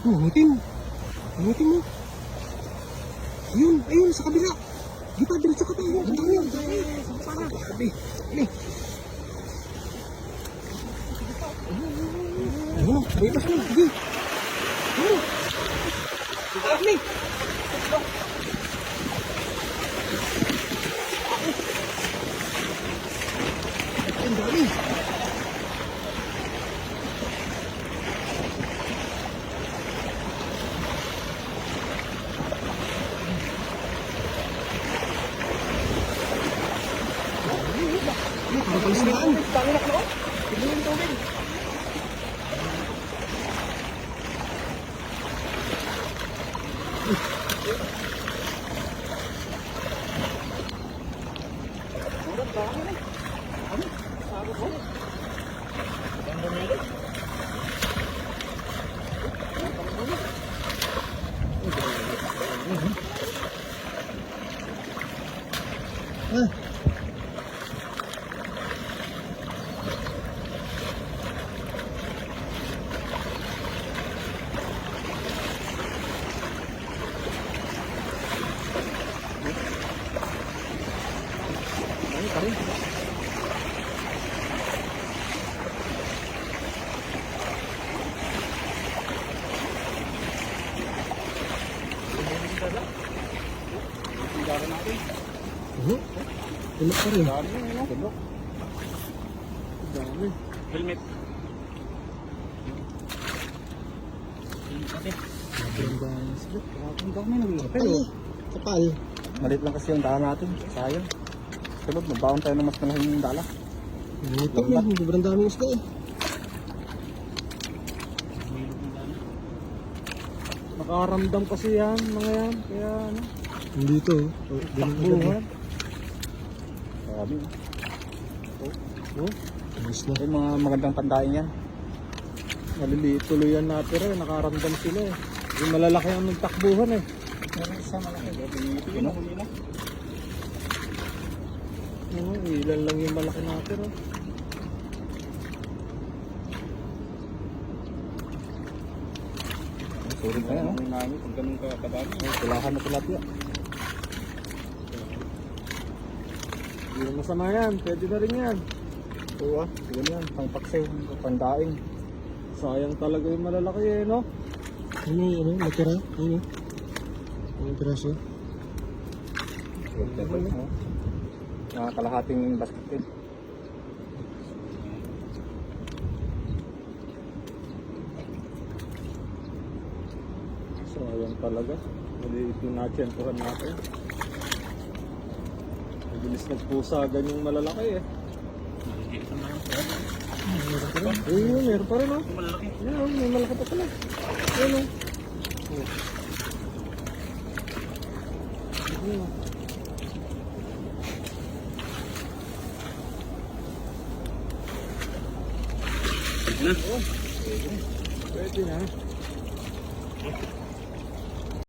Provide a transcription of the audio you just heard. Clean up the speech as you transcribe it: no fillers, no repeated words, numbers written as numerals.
Hungutin. Hungutin mo. Ayun, ayun, sa kabila. Di pa, diretso ka pa. Ayun, ang dami, ang dami. Para, sabi. Ini. Ayun, bebas mo. Sige. Ayun. Ini. Ang dami. Ang palislaan. Dami na ko. Tignan yung tubig. Tulog pa rin. Tulog. Dami. Helmet. Ang dami ng lapel. Kapal. Malit lang kasi yung dala natin. Sayang. Sunod, magbaon tayo ng mas malaking dala. Ito yan. Sobrang daming isda eh. Nakaramdam kasi yan, mga yan. Kaya ano. Dito. Takbuhan. Sabi. Ayos na. Yung mga magandang pandain yan. Maliliit tuloy yan natin. Nakaramdam sila eh. Yung malalaki ang nagtakbuhan eh. Meron isa malaki. Tingin ako nila. Ilan lang yung malaki natin oh. Sorry ka yan oh. Pag ganun ka kadami. Kulahan na tilapia. Hindi na masama yan. Pwede na rin yan. Ito ah. Yan yan. Pangpaksew. Pandaing. Sayang talaga yung malalaki eh no. Ano, natira? Ano? Anong piraso? Mga kalahating basket din. Sayang talaga. Hindi pinatsentuhan natin. Mabilis nagpusagan yung malalaki eh. Ayun, meron pa rin oh. Ayun, may malaki pa pala. Ayun oh. Ayun oh. Na. Pwede na.